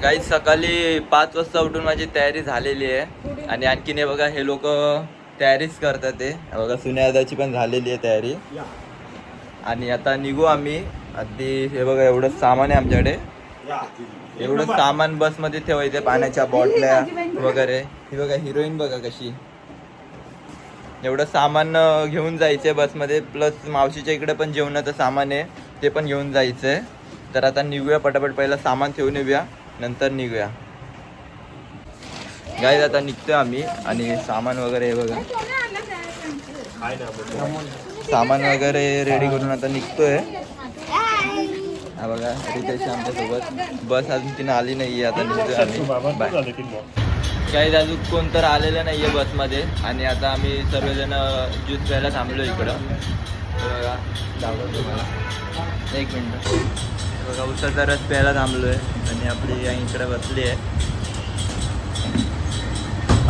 काही सकाळी 5 वाजता उठून माझी तयारी झालेली आहे आणि आणखीन हे बघा हे लोक तयारीच करतात ते बघा सुन्यादाची पण झालेली आहे तयारी आणि आता निघू आम्ही. आधी हे बघा एवढं सामान आहे आमच्याकडे, एवढं सामान बसमध्ये ठेवायचं, पाण्याच्या बॉटल्या वगैरे. ही बघा हिरोईन बघा कशी, एवढं सामान घेऊन जायचंय बसमध्ये. प्लस मावशीच्या इकडे पण जेवणाचं सामान आहे ते पण घेऊन जायचंय. तर आता निघूया पटापट, पहिला सामान ठेवून येऊया नंतर निघूया. गाईज आता निघतोय आम्ही आणि सामान वगैरे हे बघा, सामान वगैरे रेडी करून आता निघतोय. हा बघा रितेश आमच्यासोबत, बस अजून तिने आली नाहीये, आता निघतोय आम्ही. बाय. काही अजून कोण तर आलेलं नाहीये बसमध्ये आणि आता आम्ही सर्वजण ज्यूस प्यायला थांबलो इकडं. बघा दाखवतो तुम्हाला, एक मिनटं. बघा उसाचा रस प्यायला थांबलो आहे आणि आपली आई इकडे बसली आहे.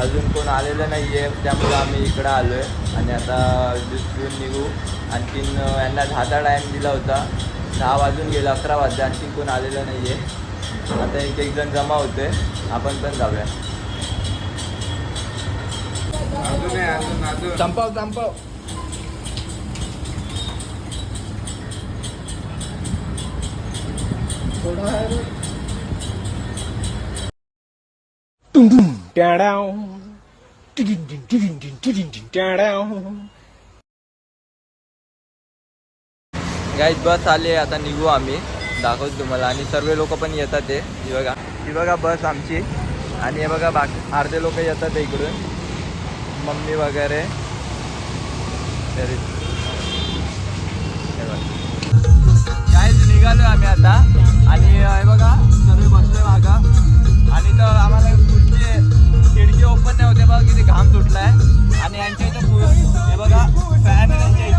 अजून कोण आलेलं नाही आहे त्यामुळं आम्ही इकडं आलो आहे आणि आता ज्यूस पिऊन निघू. आणखीन यांना 10चा टाईम दिला होता, 10 वाजून गेलं, 11 वाजले, आणखीन कोण आलेलं नाही आहे. आता एक जण जमा होते, आपण पण जाऊया. संपव संपव. गाईज बस आली आहे, आता निघू आम्ही, दाखवतो तुम्हाला. आणि सर्व लोक पण येतात ते, ही बघा बस आमची. आणि हे बघा अर्धे लोक येतात इकडून, मम्मी वगैरे. गाईज निघालो आम्ही आता आणि हे बघा सर्व बसलोय मागा. आणि तर आम्हाला खिडकी ओपन नाही होते बघा, किती घाम सुटलाय. आणि यांच्या इथं हे बघा फॅन आहे,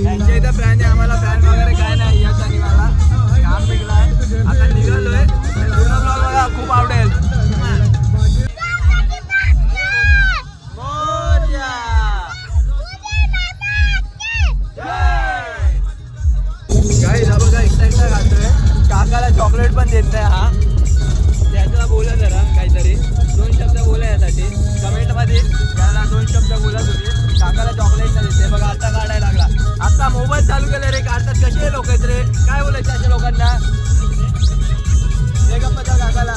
यांच्या इथं फॅन आहे, आम्हाला फॅन वगैरे काय नाही याचा निघाला, घाम निघलाय. आता निघालोय, पूर्ण ब्लॉग बघा, खूप आवडेल. बघा घालतोय, काकाला चॉकलेट पण देत नाही हा. त्याला बोला जरा काहीतरी 2 शब्द बोला यासाठी कमेंटमध्ये, त्याला 2 शब्द बोला तुम्ही. काकाला चॉकलेट नाही देते बघा, आता काढायला लागला. आता मोबाईल चालू केले रे, काढतात कसे लोक आहेत रे, काय बोलायचं अशा लोकांना. हे गप्पा त्या काकाला.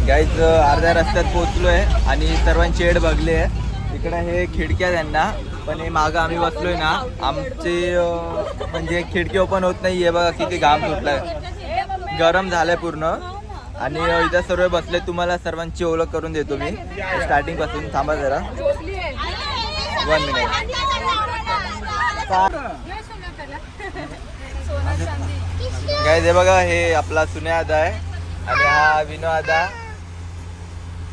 गाईज अर्ध्या रस्त्यात पोहोचलो आहे आणि सर्वांची एड बघली आहे. इकडे हे खिडक्या त्यांना, पण हे मागं आम्ही बसलोय ना, आमची म्हणजे खिडकी ओपन होत नाही आहे बघा, किती घाम सुटलाय, गरम झालंय पूर्ण. आणि इथं सर्व बसले, तुम्हाला सर्वांची ओळख करून देतो मी स्टार्टिंग पासून. थांबा जरा 1 मिनिट. गाईज हे बघा, हे आपला सुन्यादा आहे आणि हा विनोदा,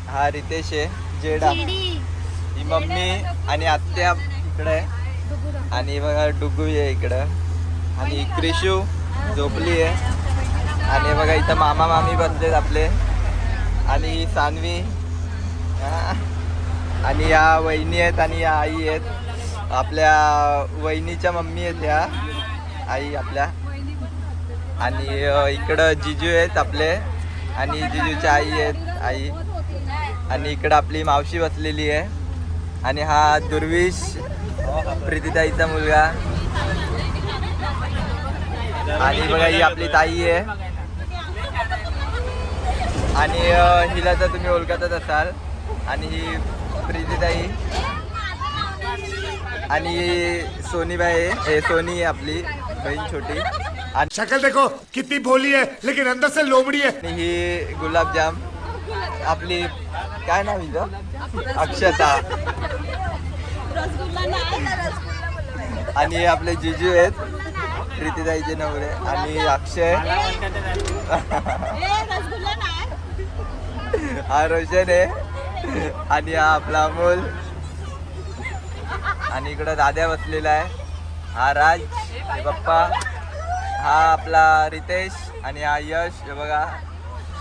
हा रितेश आहे, जेडा, ही मम्मी आणि आत्या इकडे आहे. आणि बघा डुगू आहे इकडं आणि क्रिशू झोपली आहे. आणि बघा इथं मामा मामी बसलेत आपले आणि सानवी आणि या वहिनी आहेत आणि या आई आहेत. आपल्या वहिनीच्या मम्मी आहेत ह्या आई आपल्या. आणि इकडं जिजू आहेत आपले आणि जिजूच्या आई आहेत आई. आणि इकडं आपली मावशी बसलेली आहे. आणि हा दुर्विश प्रीतीताईचा मुलगा. आणि बघा ही आपली ताई आहे. आणि हिला तर तुम्ही ओळखतच असाल. आणि ही प्रीतीताई आणि सोनीबाई हे सोनी आपली बहीण छोटी आणि शक्ल देखो कितनी भोली है लेकिन अंदर से लोमड़ी है। ही गुलाबजाम आपली काय नाव हिचं अक्षता आणि आपले जिजू आहेत प्रीतीताईचे नवरे आणि अक्षय हा रोशन आहे आणि हा आपला अमोल आणि इकडं दाद्या बसलेला आहे हा राज हे पप्पा हा आपला रितेश आणि हा यश हे बघा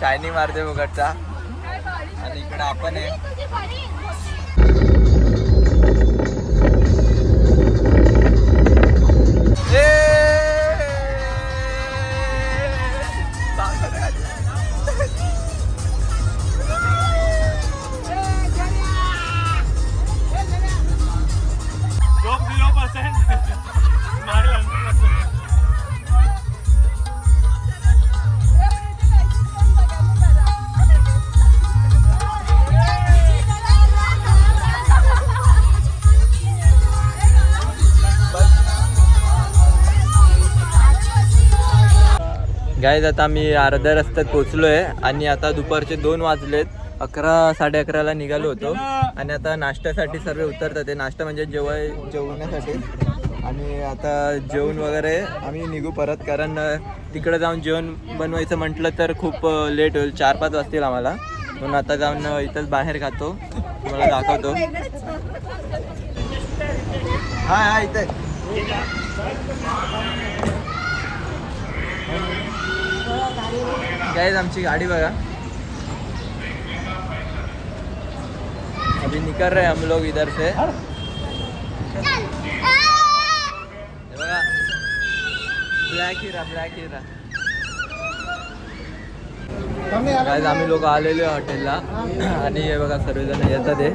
शायनिंग मारते बघटचा आणि इकडं आपण आहे गाईज आता मी अर्ध्या रस्त्यात पोचलो आहे आणि आता दुपारचे 2 वाजलेत 11 साडे 11ला निघालो होतो आणि आता नाश्त्यासाठी सर्व उतरतात ते नाश्ता म्हणजे जेवण्यासाठी आणि आता जेवण वगैरे आम्ही निघू परत कारण तिकडे जाऊन जेवण बनवायचं म्हटलं तर खूप लेट होईल 4-5 वाजतील आम्हाला म्हणून आता जाऊन इथंच बाहेर खातो तुम्हाला दाखवतो हा इथे गाइस आमची गाड़ी बघा अभी निकल रहे हम लोग इधर से बघा ब्लॅक हिरा गाइस आम्ही लोक आलेलो हॉटेलला आणि हे बघा सर्वजण येतात ते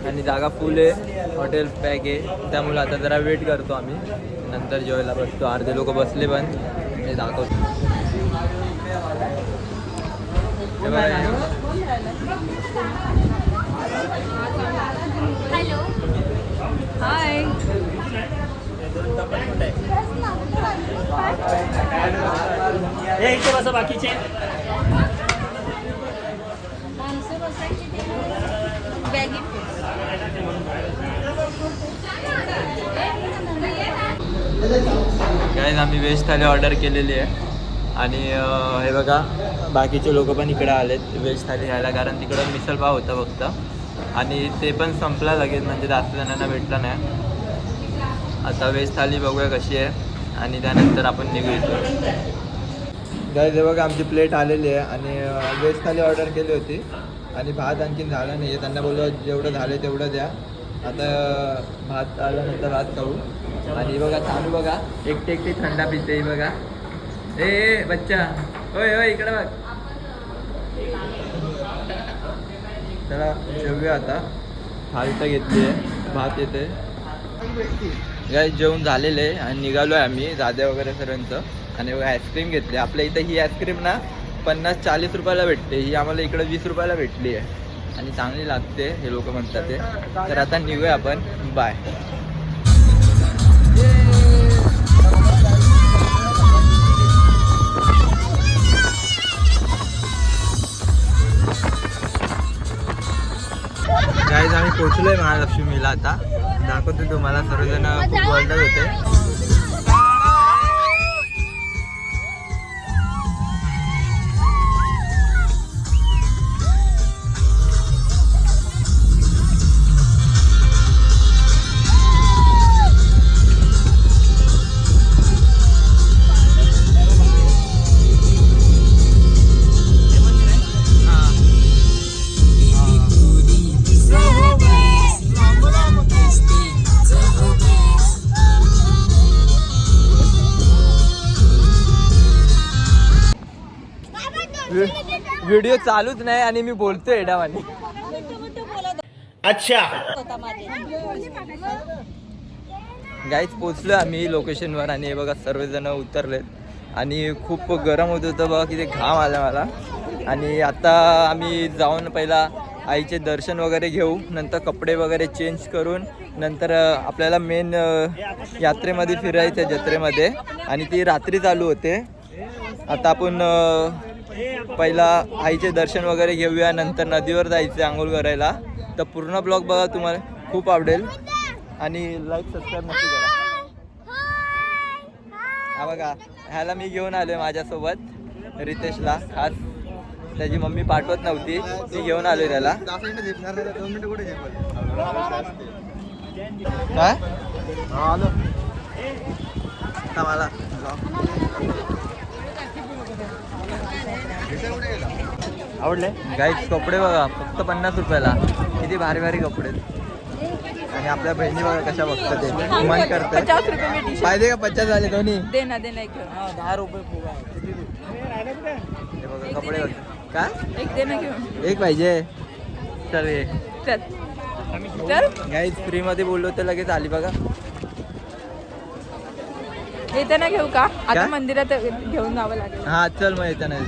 आणि जागा फुल आहे हॉटेल पॅक आहे त्यामुळे आता जरा वेट करतो आम्ही नंतर जेवायला बसतो अर्धे लोक बसले पण हे दाखवतो हॅलो हाय इथे बसा बाकीचे गाईज आम्ही व्हेज थाली ऑर्डर केलेली आहे आणि हे बघा बाकीचे लोक पण इकडे आलेत व्हेज थाली खायला कारण तिकडं मिसळपाव होता फक्त आणि ते पण संपला लगेच म्हणजे जास्त जणांना भेटलं नाही आता व्हेज थाली बघूया कशी आहे आणि त्यानंतर आपण निघू इथून गाईज हे बघा आमची प्लेट आलेली आहे आणि व्हेज थाली ऑर्डर केली होती आणि भात आणखीन झाला नाही आहे त्यांना बोललो जेवढं झालं तेवढं द्या आता भात आल्यानंतर भात खाऊ आणि बघा चालू बघा एकटी थंडा पिते बघा ए बच्चा होय होय इकडे बघ चला जेवूया आता थाली घेतली आहे भात येते गाईज जेवण झालेलं आहे आणि निघालो आहे आम्ही दाद्या वगैरे सर्वांचं आणि बघा आईस्क्रीम घेतली आपल्या इथं ही आईस्क्रीम ना 50-40 रुपयाला भेटते ही आम्हाला इकडं 20 रुपयाला भेटली आहे आणि चांगली लागते हे लोक म्हणतात ते तर आता निघूया आपण बाय गाईज आम्ही पोचलोय महालक्ष्मीला आता दाखवतो तुम्हाला सर्वजण खूप बोलत होते व्हिडिओ चालूच नाही आणि मी बोलतोय एडावानी अच्छा गाईज पोचलो आम्ही लोकेशनवर आणि हे बघा सर्वजण उतरलेत आणि खूप गरम होत होतं बघा की ते घाम आला मला आणि आता आम्ही जाऊन पहिला आईचे दर्शन वगैरे घेऊ, नंतर कपडे वगैरे चेंज करून नंतर आपल्याला मेन यात्रेमध्ये फिरायचं जत्रेमध्ये, आणि ती रात्री चालू होते. आता आपण पहिला आईचे दर्शन वगैरे घेऊया, नंतर नदीवर जायचं आंघोळ करायला. तर पूर्ण ब्लॉग बघा, तुम्हाला खूप आवडेल आणि लाईक सबस्क्राईब नक्की करा. हा बघा, ह्याला मी घेऊन आलोय माझ्यासोबत, रितेशला. खास त्याची मम्मी पाठवत नव्हती, मी घेऊन आलोय त्याला. काय मला आवडले गाईच. कपडे बघा फक्त 50 रुपयाला, किती भारी भारी कपडे. आणि आपल्या बहिणी बघा कशा बघतात ते, मन करतं. 50 रुपये में टी-शर्ट पाहिजे का 50 झाले दोन्ही? देना एक घेऊन. 10 रुपये फुगा. हे बघा कपडे बघा. काय एक देना घेऊन. एक पाहिजे? चल ये चल चल. गाईज फ्री मध्ये बोललो तर लगेच आली बघा. येताना घेऊ का? आता काय? मंदिरात घेऊन जावं लागेल. हा चल मग येतं नाही.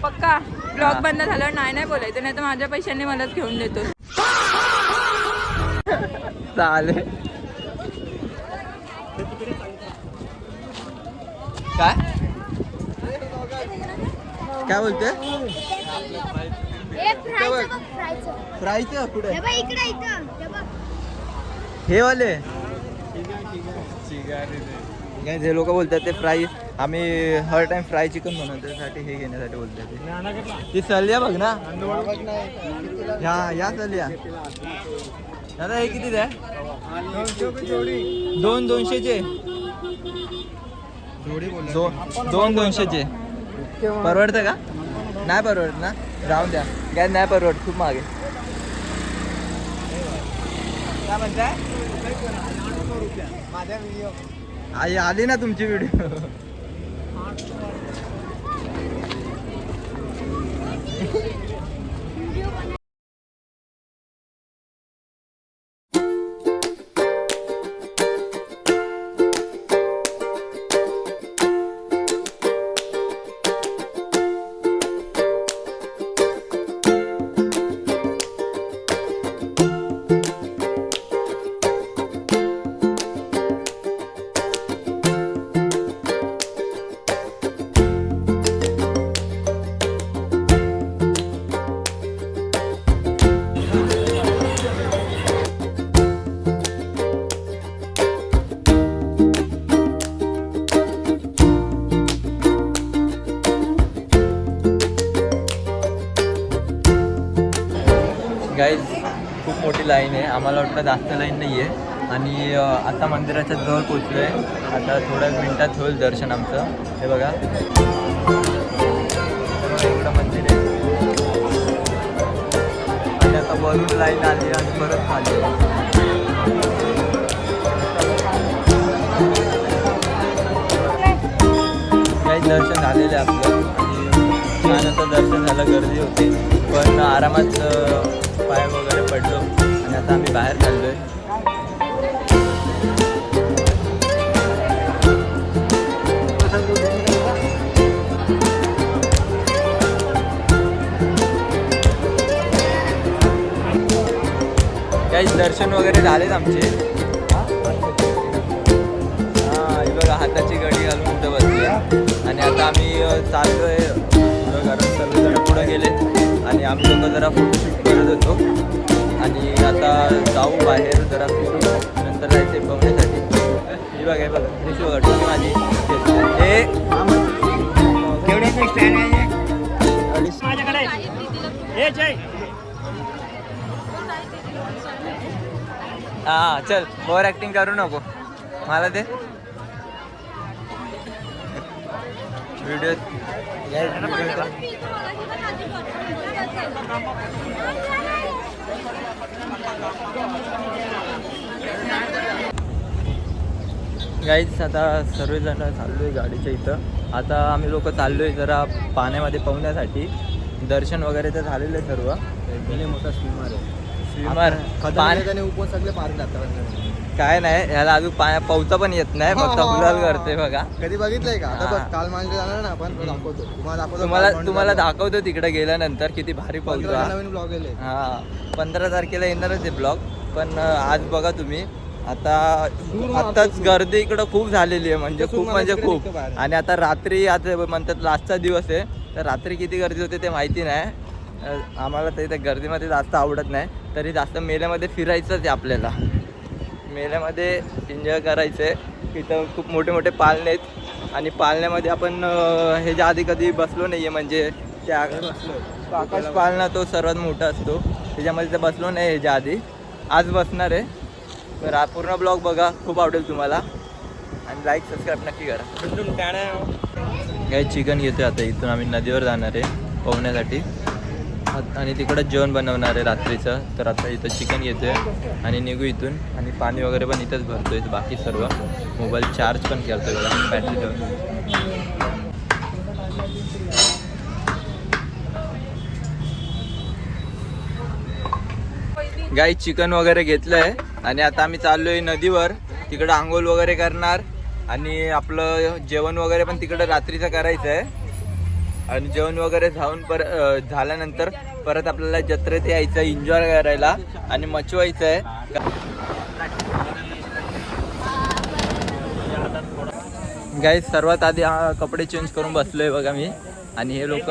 पक्का ब्लॉग बंद झाल्यावर नाही बोलायचं, नाही तर माझ्या पैशाने मलाच घेऊन देतो. चालेल. काय काय बोलते? फ्रायचं कुठे? हे वाले काय जे लोक बोलतात ते फ्राय, आम्ही हर टाइम फ्राय चिकन बनवतो, त्यासाठी हे घेण्यासाठी बोलतात ते. ती सल्या बघ ना, या सल्या दादा. हे किती आहे? 200चे. 200चे परवडतं का? नाही परवडत ना, राहून द्या. काय नाही परवडत, खूप मागे. काय म्हणताय? आई आली ना तुमची व्हिडिओ. गाईज खूप मोठी लाईन आहे, आम्हाला वाटतं जास्त लाईन नाही आहे. आणि आता मंदिराच्या जवळ पोचलो आहे. आता थोड्या मिनिटात होईल दर्शन आमचं. हे बघा इकडं मंदिर आहे. आणि आता वरून लाईन आली आणि परत खाली. काही दर्शन झालेलं आहे आपलं, आणि छान असं दर्शन झालं. गर्दी होती पण आरामात पाय वगैरे पडलो. आणि आता आम्ही बाहेर चाललोय. काही दर्शन वगैरे झालेत आमचे. हां ही बघा हाताची घडी घालून कुठं बसली. आणि आता आम्ही चाललोय, कारण सर्वजण पुढे गेले आणि आम्ही लोक जरा फोटोशूट करत होतो. आणि आता जाऊ बाहेर जरा फिरू, नंतर जायचे बघण्यासाठी. ही बघा हे बघा, ही बघा टोपी माझी. हे हां चल, ओव्हर ॲक्टिंग करू नको. मला ते व्हिडिओ गाईज. आता सर्वजण चाललो आहे गाडीच्या इथं. आता आम्ही लोक चाललो आहे जरा पाण्यामध्ये पोहण्यासाठी. दर्शन वगैरे तर झालेलं आहे सर्व. मोठा स्विमर आहे. स्विमर पाण्यात उपर सगळे पार जातात. काय नाही ह्याला अजून पोहता पण येत नाही, फक्त गुलाल करते बघा. कधी बघितलंय का? आता हा. बघ काल मांजरे जाणार ना आपण, तो दाखवतो तुम्हाला तुम्हाला दाखवतो तिकडे गेल्यानंतर किती भारी पोहतो. नवीन ब्लॉग गेले. हा 15 तारखेला येणारच आहे ब्लॉग. पण आज बघा तुम्ही आताच गर्दी इकडं खूप झालेली आहे, म्हणजे खूप म्हणजे खूप. आणि आता रात्री आज म्हणतात लास्टचा दिवस आहे, तर रात्री किती गर्दी होते ते माहिती नाही. आम्हाला तरी त्या गर्दीमध्ये जास्त आवडत नाही, तरी जास्त मेल्यामध्ये फिरायचंच आहे आपल्याला. मेल्यामध्ये एन्जॉय करायचं आहे. इथं खूप मोठे मोठे पाळणे आहेत आणि पाळण्यामध्ये आपण ह्याच्या आधी कधी बसलो नाही आहे, म्हणजे त्या आकाश पाळणा तो सर्वात मोठा असतो, त्याच्यामध्ये तर बसलो नाही ह्याच्या आधी. आज बसणार आहे. तर हा पूर्ण ब्लॉग बघा, खूप आवडेल तुम्हाला. आणि लाईक सबस्क्राईब नक्की करा. काही चिकन घेतोय आता. इथून आम्ही नदीवर जाणार आहे पोहण्यासाठी आणि तिकडंच जेवण बनवणार आहे रात्रीचं. तर आता इथं चिकन घेतोय आणि निघू इथून. आणि पाणी वगैरे पण इथंच भरतोय, बाकी सर्व. मोबाईल चार्ज पण करतोय बघा बॅटरी ठेवून. गाई चिकन वगैरे घेतलंय आणि आता आम्ही चाललोय नदीवर. तिकडं आंघोळ वगैरे करणार आणि आपलं जेवण वगैरे पण तिकडं रात्रीचं करायचं आहे. आणि जेवण वगैरे झाल्यानंतर परत आपल्याला जत्रेत यायचं, एन्जॉय करायला आणि मचवायचं आहे. गाई सर्वात आधी कपडे चेंज करून बसलोय बघा मी. आणि हे लोक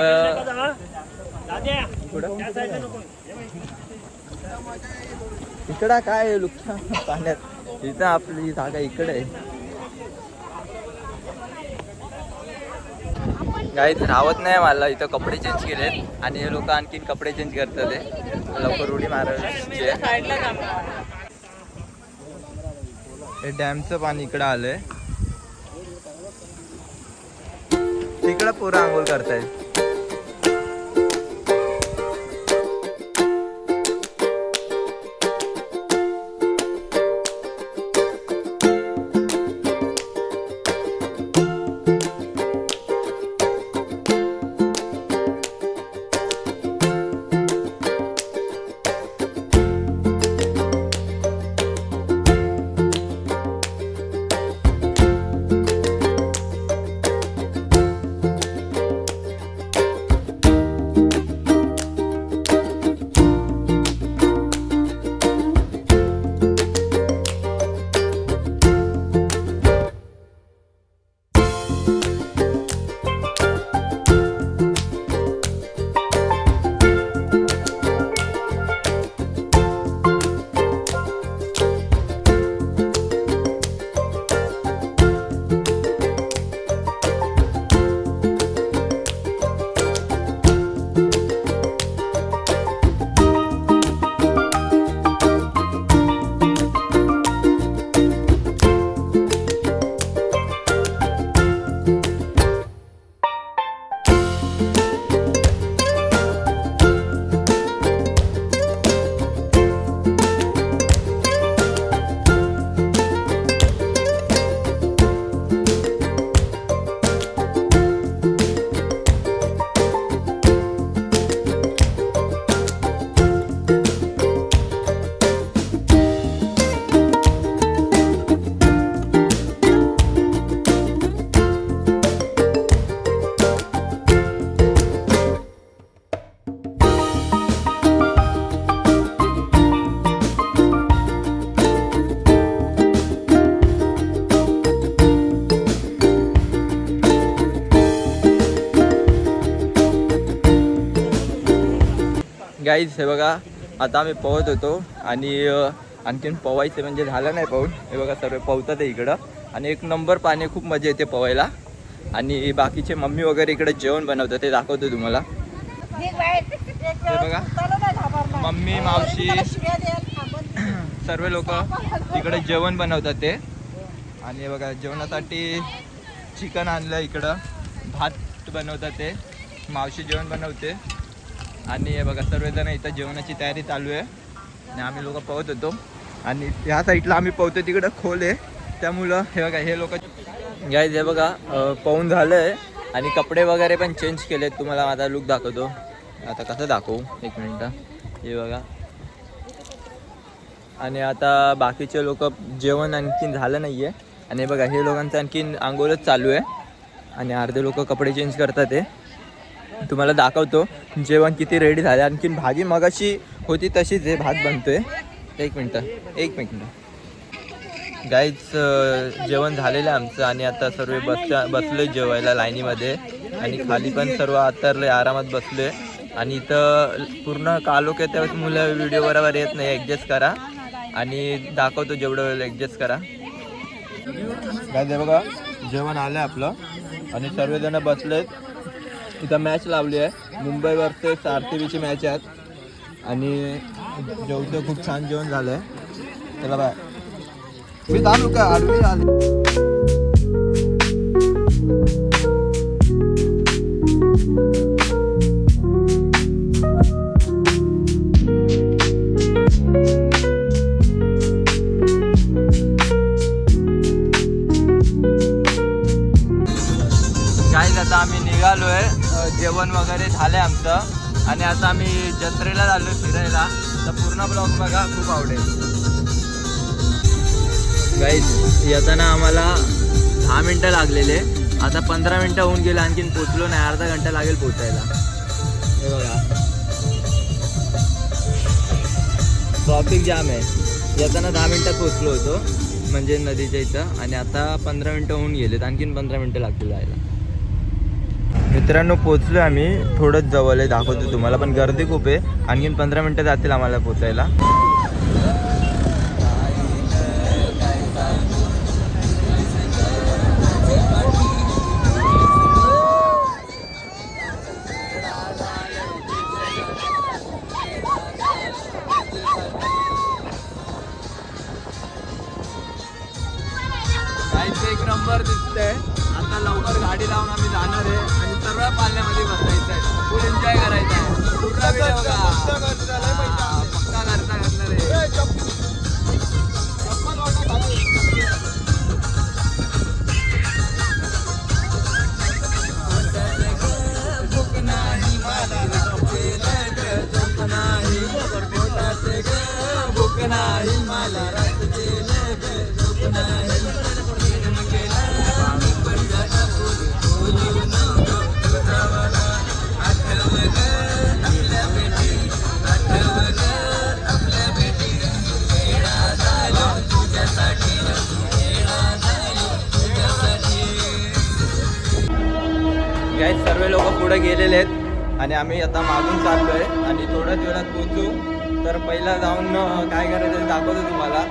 इकडं काय लुक्का पाण्यात, इथं आपली जागा इकडे आहे. काहीच राहत नाही मला. इथं कपडे चेंज केलेत आणि हे लोक आणखीन कपडे चेंज करतात. लवकर उडी मारायची. हे डॅमचं पाणी इकडं आलंय. तिकडं पोरं आंघोळ करतायत. गाईज हे बघा, आता आम्ही पोहत होतो आणि आणखीन पोवायचं म्हणजे झालं नाही पोहून. हे बघा सर्व पोहतात आहे इकडं आणि एक नंबर पाणी, खूप मजा येते पोवायला. आणि बाकीचे मम्मी वगैरे इकडे जेवण बनवतात, ते दाखवतो तुम्हाला. हे बघा मम्मी, मावशी, सर्व लोक इकडे जेवण बनवतात ते. आणि हे बघा जेवणासाठी चिकन आणलं इकडं, भात बनवतात ते, मावशी जेवण बनवते. आणि हे बघा सर्वजण इथं जेवणाची तयारी चालू आहे आणि आम्ही लोक पोहत होतो. आणि ह्या साईडला आम्ही पोहतो, तिकडं खोल आहे, त्यामुळं हे बघा हे लोक गाईज हे बघा पोहून झालं आहे आणि कपडे वगैरे पण चेंज केलेत. तुम्हाला माझा लुक दाखवतो. आता कसं दाखवू, एक मिनटं. हे बघा आणि आता बाकीचे लोक जेवण आणखीन झालं नाही आहे. आणि बघा हे लोकांचं आणखीन आंघोळच चालू आहे आणि अर्धे लोक कपडे चेंज करतात. ते तुम्हाला दाखवतो जेवण किती रेडी झाले. आणखीन भाजी मगाशी होती तशीच आहे, भात बनतोय. एक मिनटं गाईच जेवण झालेलं आहे आमचं आणि आता सर्व बसले जेवायला लाईनीमध्ये. आणि खाली पण सर्व आतरले आरामात बसले. आणि इथं पूर्ण कालोख आहे त्यावेळेस मुलं व्हिडिओ बरोबर येत नाही, ॲडजस्ट करा. आणि दाखवतो जेवढं वेळ ॲडजस्ट करा. काय ते बघा जेवण आलं आहे आपलं आणि सर्वजण बसलेत. इथं मॅच लावली आहे, मुंबई वर्सेस RCBची मॅच आहेत. आणि जेवतो खूप छान जेवण झालं आहे. चला बाय. मी चालू का आडवी आले. आता आम्ही निघालोय, जेवण वगैरे झालंय आमचं आणि आता आम्ही जत्रेला आलोय फिरायला. तर पूर्ण ब्लॉग बघा, खूप आवडेल. गाईज येताना आम्हाला 10 मिनटं लागलेले, आता 15 मिनटं होऊन गेले, आणखीन पोचलो नाही. अर्धा घंटा लागेल पोचायला. हे बघा ट्रॉफिक जाम आहे. येताना 10 मिनटात पोचलो होतो म्हणजे नदीच्या इथं आणि आता 15 मिनटं होऊन गेलेत, आणखीन 15 मिनटं लागतील जायला. मित्रांनो पोचलो आम्ही, थोडंच जवळ आहे, दाखवतो तुम्हाला. पण गर्दी खूप आहे, आणखीन 15 मिनटं जातील आम्हाला पोचायला. एक नंबर दिसतंय. आता लवकर गाडी लावून आम्ही जाणार आहे आणि सर्व पालण्यामध्ये बसायचं आहे, फुल एन्जॉय करायचा आहे. पूर्ण व्हिडिओ बघा, पक्का करणार आहे. गाईज सर्व लोक पुढे गेलेले आहेत आणि आम्ही आता मागून चाललोय आणि थोड्याच वेळात पोहोचू. तर पहिला जाऊन काय करायचं ते दाखवतो तुम्हाला.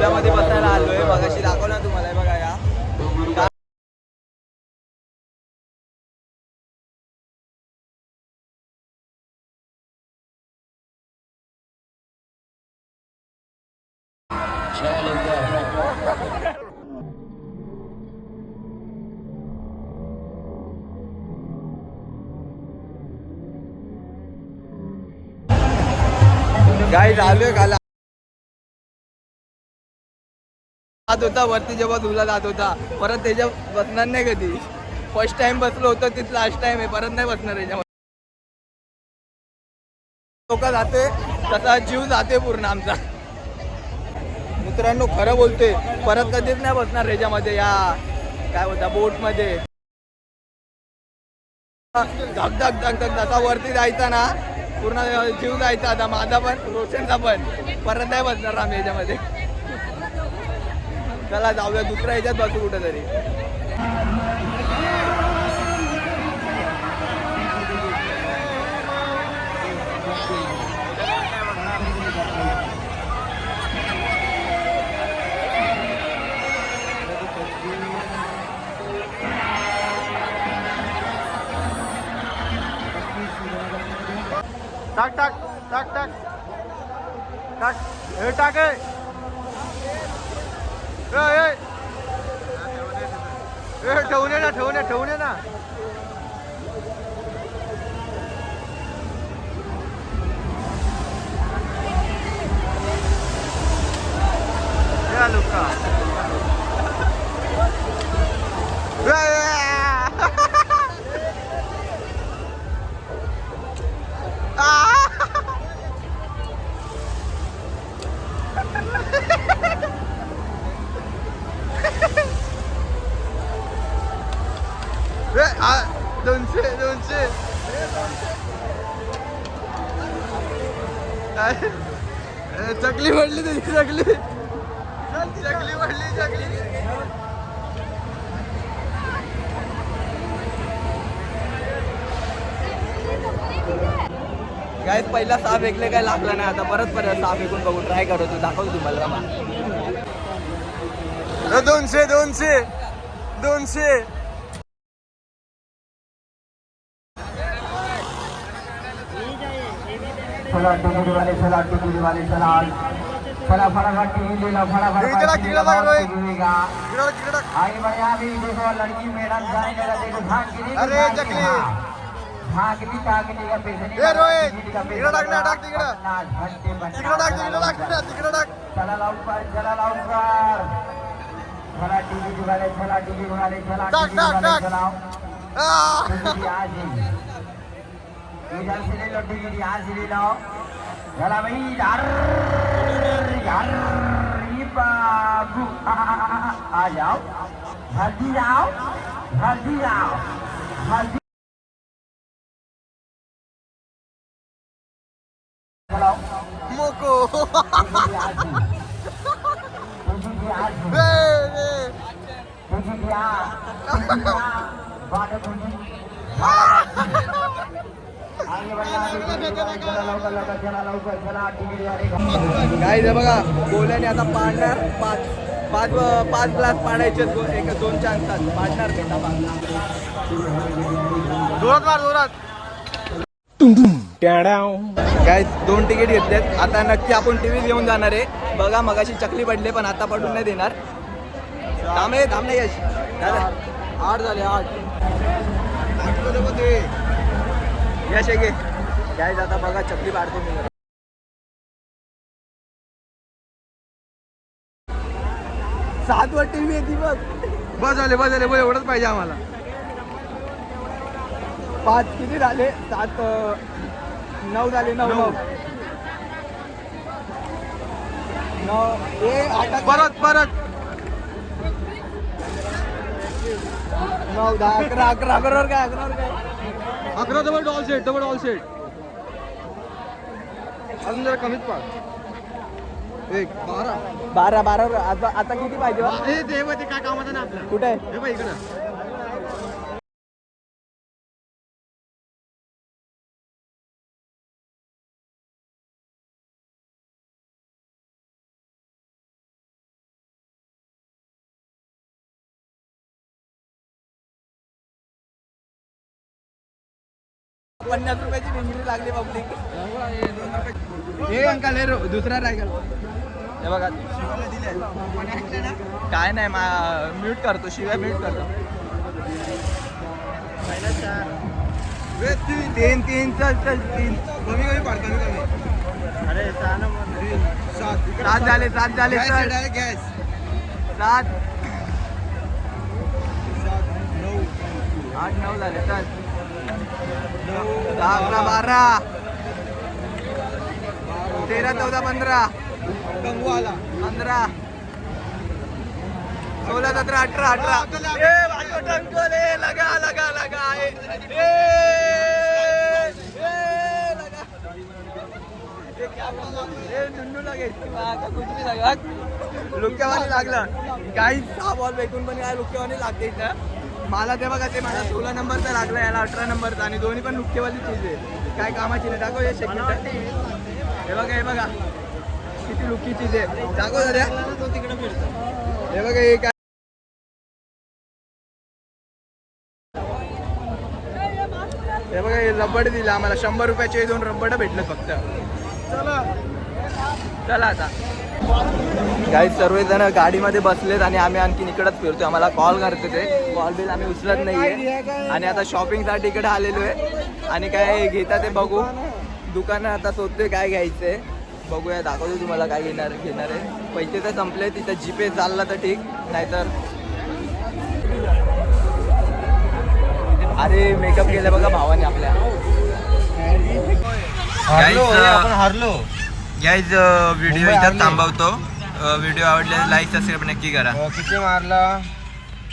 डब्यामध्ये बसायला आलोय. मगाशी दाखवला तुम्हाला हे बघा या. गाईज आलोय खाला जात होता वरती जेव्हा धुला जात होता. परत त्याच्या बसणार नाही कधी. फर्स्ट टाइम बसलो होतो तिथ लास्ट टाइम आहे. परत नाही बसणार याच्यामध्ये. लोक जाते तसा जीव जाते पूर्ण आमचा. मित्रांनो खरं बोलतोय परत कधीच नाही बसणार याच्यामध्ये. या काय होता बोट मध्ये धक धक धक धक जसा वरती जायचा ना पूर्ण जीव जायचा. आता माझा पण रोशनचा पण परत नाही बसणार आम्ही याच्यामध्ये. चला जाऊया दुसऱ्या ह्याच्यात बसू कुठेतरी. टाक टाक टाक टाक टाक हे टाक ठेवून ये ना ठेवून ये ना. लुका दोनशे चकली पडली तुझी चकली पडली चकली. काय पहिला साप ऐकले काय लागला नाही. आता परत साप ऐकून बघू ट्राय करतो. दाखवतो तुम्हाला. 200 चला टिकट वाले चला चला फटाफट टिकट ले लो फटाफट आई बढ़िया भी देखो लड़की मैडम जाने लगा देखो झांकनी अरे चकली झांकनी ताकनी का पैसे नहीं ए रोहित तिकडे टाक ना टाक तिकडे चला लवकर चला टिकट वाले चला चलाओ इधर से ले लो टिकट यहाँ से ले लो. चला भाई यार ये बाबू आ जाओ जल्दी जाओ चलाओ मोको काय बघा गोल्याने आता पाडणार. पाच ग्लास पाडायचे. एक 2 चान्सात पाडणार ते डबा. जोरात काय 2 तिकीट घेतलेत. आता नक्की आपण टीव्ही घेऊन जाणार आहे. बघा मगाशी चकली पडले पण आता पडून नाही देणार. थांबले यश 8 झाले 8. यश आहे काय आता बघा चकली पाडतो मी. 7 वर टीव्ही येते बघ. बस झाले एवढंच पाहिजे आम्हाला. 5 किती झाले 7 9 झाले 9 परत 9 10 11 11 काय 11 डबल ऑल सेट अजून जरा कमीच पाड. 12 आता किती पाहिजे. ते काय कामाचं ना आपलं. कुठे हे इकडं 50 रुपयाची भिंगरी लागली पब्लिक. हे अंकल हे दुसरा रायगड. हे बघा काय नाही म्यूट करतो, शिवाय म्यूट करतो. 3 चल 3 कमी पडतो. अरे 7 झाले 7 झाले 7 8 9 झाले. चल 10 11 12 13 14 15 15 16 17 18 18 लगा लगा लगा लुक्यावानी लागलं काही 6 बॉल फेकून पण काय लुक्यावानी लागते इथं. मला ते बघा ते माझा 16 नंबरचा लागला, याला 18 नंबरचा आणि दोन्ही पण लुक्केवाली चीज आहे. काय कामाची नाही. दाखव हे शेकमिट. हे बघा किती लुक्की चीज आहे. दाखव जरा. हे बघा हे काय हे बघा हे रब्बड दिलं आम्हाला. 100 रुपयाचे 2 रब्बड भेटलं फक्त. चला आता काही सर्वजण गाडीमध्ये बसलेत आणि आम्ही आणखी इकडंच फिरतोय. आम्हाला कॉल करते ते, कॉल बिल आम्ही उचलत नाहीये. आणि आता शॉपिंगसाठी इकडे आलेलो आहे आणि काय घेता ते बघू. दुकानं आता शोधतोय काय घ्यायचंय, बघूया. दाखवतो तुम्हाला काय घेणार आहे. पैसे तर संपले, तिथं जीपे चालला तर ठीक, नाहीतर अरे मेकअप केलं बघा भावाने आपल्या. आपण हारलो. व्हिडिओ इथं थांबवतो. व्हिडिओ आवडल्यास लाईक सबस्क्राईब नक्की करा. किती मारला